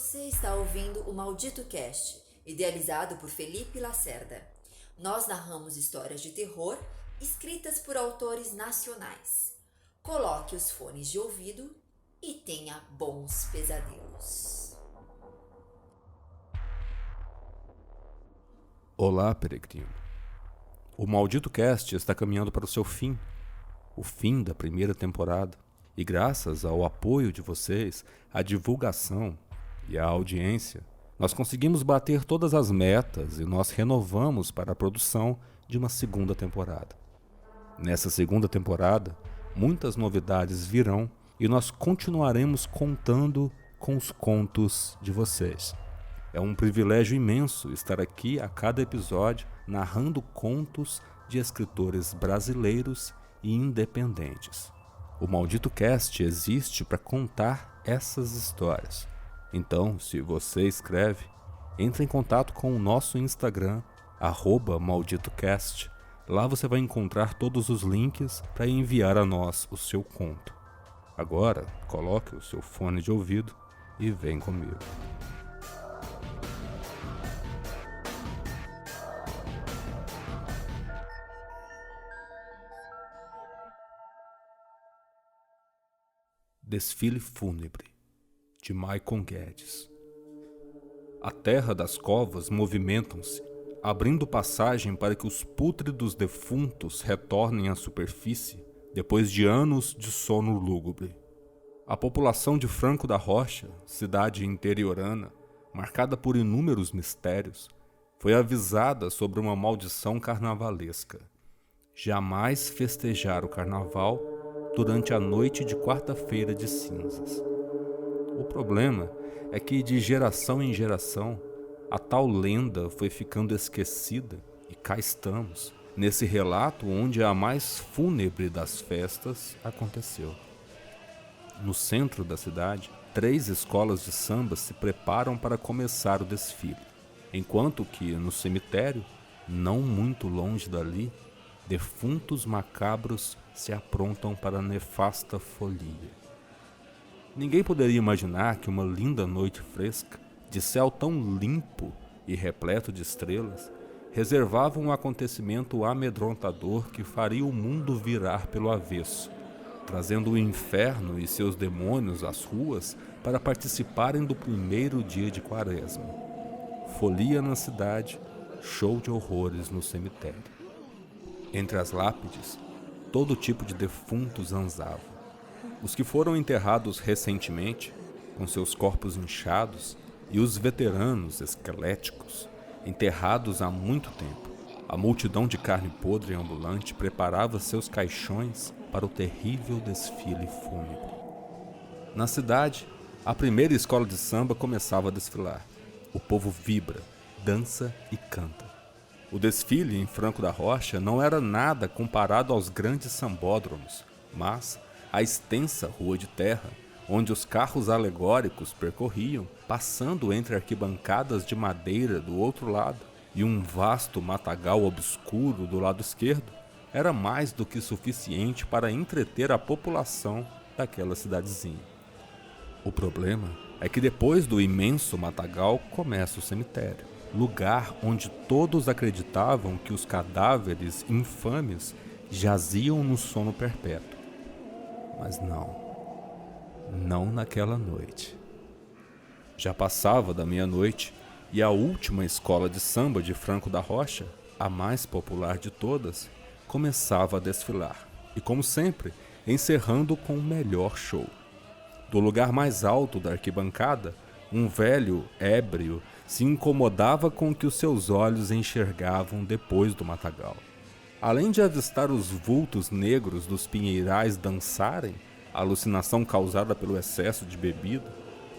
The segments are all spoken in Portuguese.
Você está ouvindo o Maldito Cast, idealizado por Felipe Lacerda. Nós narramos histórias de terror escritas por autores nacionais. Coloque os fones de ouvido e tenha bons pesadelos. Olá, peregrino. O Maldito Cast está caminhando para o seu fim, o fim da primeira temporada. E graças ao apoio de vocês, à divulgação e à audiência, nós conseguimos bater todas as metas e nós renovamos para a produção de uma segunda temporada. Nessa segunda temporada, muitas novidades virão e nós continuaremos contando com os contos de vocês. É um privilégio imenso estar aqui a cada episódio narrando contos de escritores brasileiros e independentes. O Maldito Cast existe para contar essas histórias. Então, se você escreve, entre em contato com o nosso Instagram, @malditocast. Lá você vai encontrar todos os links para enviar a nós o seu conto. Agora, coloque o seu fone de ouvido e vem comigo. Desfile Fúnebre, de Maicon Guedes. A terra das covas movimentam-se, abrindo passagem para que os pútridos defuntos retornem à superfície depois de anos de sono lúgubre. A população de Franco da Rocha, cidade interiorana, marcada por inúmeros mistérios, foi avisada sobre uma maldição carnavalesca. Jamais festejar o carnaval durante a noite de quarta-feira de cinzas. O problema é que, de geração em geração, a tal lenda foi ficando esquecida e cá estamos, nesse relato onde a mais fúnebre das festas aconteceu. No centro da cidade, 3 escolas de samba se preparam para começar o desfile, enquanto que, no cemitério, não muito longe dali, defuntos macabros se aprontam para a nefasta folia. Ninguém poderia imaginar que uma linda noite fresca, de céu tão limpo e repleto de estrelas, reservava um acontecimento amedrontador que faria o mundo virar pelo avesso, trazendo o inferno e seus demônios às ruas para participarem do primeiro dia de quaresma. Folia na cidade, show de horrores no cemitério. Entre as lápides, todo tipo de defuntos zanzava. Os que foram enterrados recentemente, com seus corpos inchados, e os veteranos esqueléticos, enterrados há muito tempo. A multidão de carne podre ambulante preparava seus caixões para o terrível desfile fúnebre. Na cidade, a primeira escola de samba começava a desfilar. O povo vibra, dança e canta. O desfile em Franco da Rocha não era nada comparado aos grandes sambódromos, mas a extensa rua de terra, onde os carros alegóricos percorriam, passando entre arquibancadas de madeira do outro lado e um vasto matagal obscuro do lado esquerdo, era mais do que suficiente para entreter a população daquela cidadezinha. O problema é que depois do imenso matagal começa o cemitério. Lugar onde todos acreditavam que os cadáveres infames jaziam no sono perpétuo. Mas não naquela noite. Já passava da meia-noite e a última escola de samba de Franco da Rocha, a mais popular de todas, começava a desfilar. E como sempre, encerrando com o melhor show. Do lugar mais alto da arquibancada, um velho, ébrio, se incomodava com o que os seus olhos enxergavam depois do matagal. Além de avistar os vultos negros dos pinheirais dançarem, a alucinação causada pelo excesso de bebida,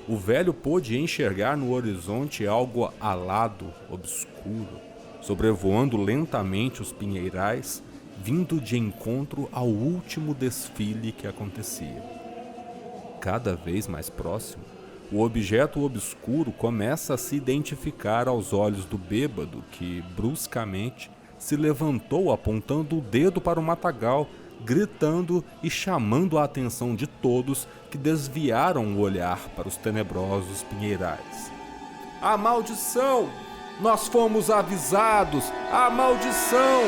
o velho pôde enxergar no horizonte algo alado, obscuro, sobrevoando lentamente os pinheirais, vindo de encontro ao último desfile que acontecia. Cada vez mais próximo, o objeto obscuro começa a se identificar aos olhos do bêbado que, bruscamente, se levantou apontando o dedo para o matagal, gritando e chamando a atenção de todos que desviaram o olhar para os tenebrosos pinheirais. A maldição! Nós fomos avisados! A maldição!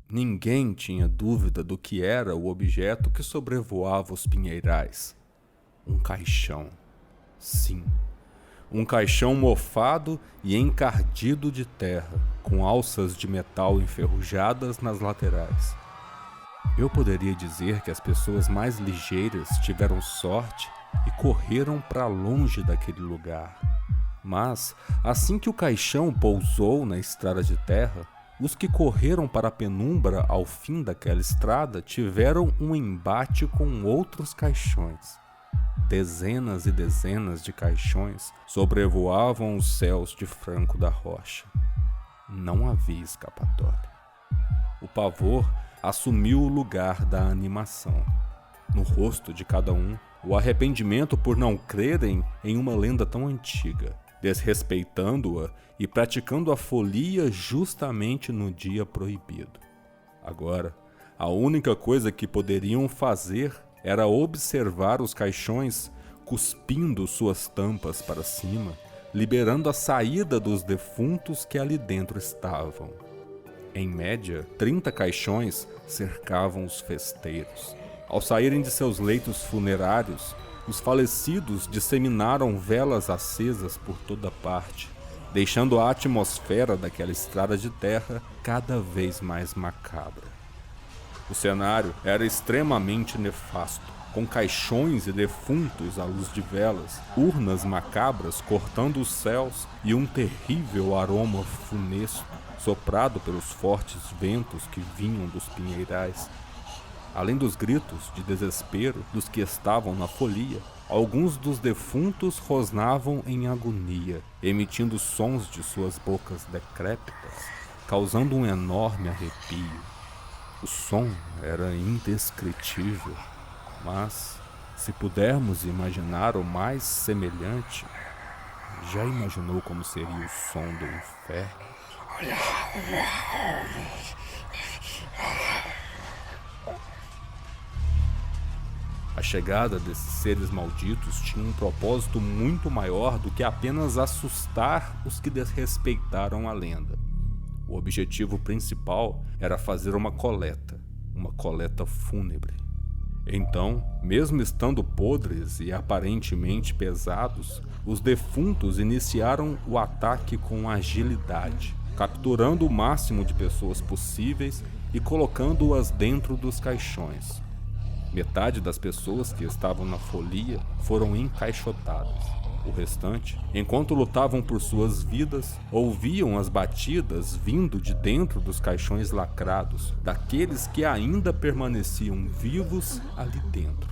Ninguém tinha dúvida do que era o objeto que sobrevoava os pinheirais. Um caixão. Sim, um caixão mofado e encardido de terra, com alças de metal enferrujadas nas laterais. Eu poderia dizer que as pessoas mais ligeiras tiveram sorte e correram para longe daquele lugar. Mas, assim que o caixão pousou na estrada de terra, os que correram para a penumbra ao fim daquela estrada tiveram um embate com outros caixões. Dezenas e dezenas de caixões sobrevoavam os céus de Franco da Rocha. Não havia escapatória. O pavor assumiu o lugar da animação. No rosto de cada um, o arrependimento por não crerem em uma lenda tão antiga, desrespeitando-a e praticando a folia justamente no dia proibido. Agora, a única coisa que poderiam fazer era observar os caixões cuspindo suas tampas para cima, liberando a saída dos defuntos que ali dentro estavam. Em média, 30 caixões cercavam os festeiros. Ao saírem de seus leitos funerários, os falecidos disseminaram velas acesas por toda parte, deixando a atmosfera daquela estrada de terra cada vez mais macabra. O cenário era extremamente nefasto, com caixões e defuntos à luz de velas, urnas macabras cortando os céus e um terrível aroma funesto, soprado pelos fortes ventos que vinham dos pinheirais. Além dos gritos de desespero dos que estavam na folia, alguns dos defuntos rosnavam em agonia, emitindo sons de suas bocas decrépitas, causando um enorme arrepio. O som era indescritível, mas, se pudermos imaginar o mais semelhante, já imaginou como seria o som do inferno? A chegada desses seres malditos tinha um propósito muito maior do que apenas assustar os que desrespeitaram a lenda. O objetivo principal era fazer uma coleta fúnebre. Então, mesmo estando podres e aparentemente pesados, os defuntos iniciaram o ataque com agilidade, capturando o máximo de pessoas possíveis e colocando-as dentro dos caixões. Metade das pessoas que estavam na folia foram encaixotadas. O restante, enquanto lutavam por suas vidas, ouviam as batidas vindo de dentro dos caixões lacrados, daqueles que ainda permaneciam vivos ali dentro.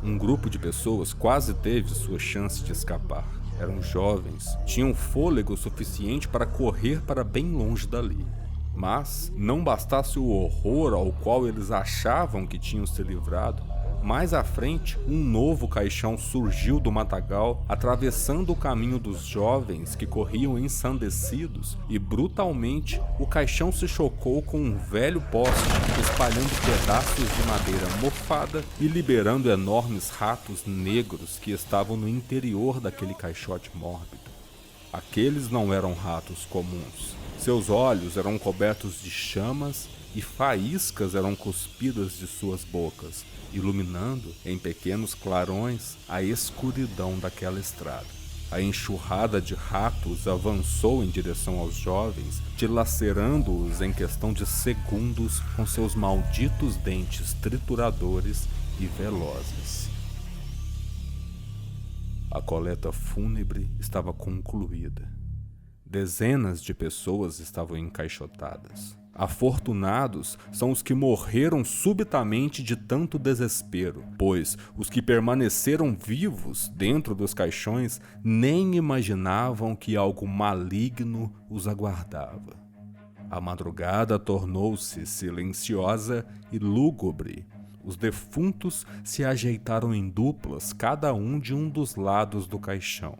Um grupo de pessoas quase teve sua chance de escapar. Eram jovens, tinham fôlego suficiente para correr para bem longe dali. Mas, não bastasse o horror ao qual eles achavam que tinham se livrado, mais à frente, um novo caixão surgiu do matagal, atravessando o caminho dos jovens que corriam ensandecidos, e brutalmente o caixão se chocou com um velho poste, espalhando pedaços de madeira mofada e liberando enormes ratos negros que estavam no interior daquele caixote mórbido. Aqueles não eram ratos comuns. Seus olhos eram cobertos de chamas e faíscas eram cuspidas de suas bocas, iluminando em pequenos clarões a escuridão daquela estrada. A enxurrada de ratos avançou em direção aos jovens, dilacerando-os em questão de segundos com seus malditos dentes trituradores e velozes. A coleta fúnebre estava concluída. Dezenas de pessoas estavam encaixotadas. Afortunados são os que morreram subitamente de tanto desespero, pois os que permaneceram vivos dentro dos caixões nem imaginavam que algo maligno os aguardava. A madrugada tornou-se silenciosa e lúgubre. Os defuntos se ajeitaram em duplas, cada um de um dos lados do caixão.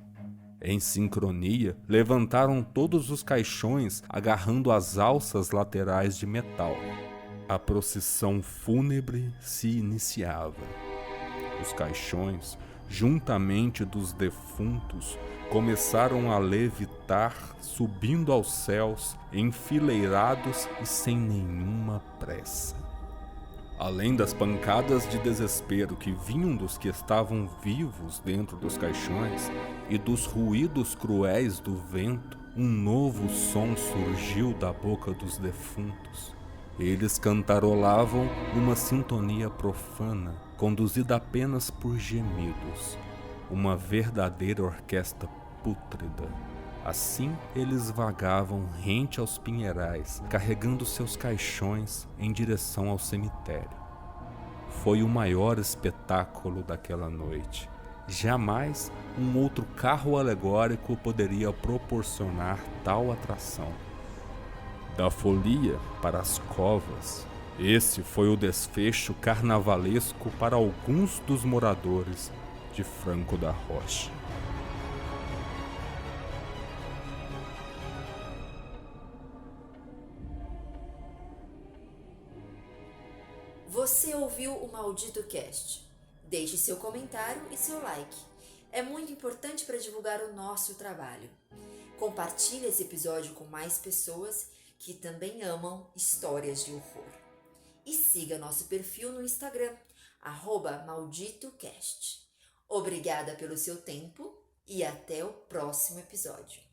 Em sincronia, levantaram todos os caixões agarrando as alças laterais de metal. A procissão fúnebre se iniciava. Os caixões, juntamente dos defuntos, começaram a levitar, subindo aos céus, enfileirados e sem nenhuma pressa. Além das pancadas de desespero que vinham dos que estavam vivos dentro dos caixões e dos ruídos cruéis do vento, um novo som surgiu da boca dos defuntos. Eles cantarolavam uma sintonia profana, conduzida apenas por gemidos, uma verdadeira orquestra pútrida. Assim eles vagavam rente aos pinheirais, carregando seus caixões em direção ao cemitério. Foi o maior espetáculo daquela noite. Jamais um outro carro alegórico poderia proporcionar tal atração. Da folia para as covas, esse foi o desfecho carnavalesco para alguns dos moradores de Franco da Rocha. Você ouviu o Maldito Cast? Deixe seu comentário e seu like. É muito importante para divulgar o nosso trabalho. Compartilhe esse episódio com mais pessoas que também amam histórias de horror. E siga nosso perfil no Instagram, @malditocast. Obrigada pelo seu tempo e até o próximo episódio.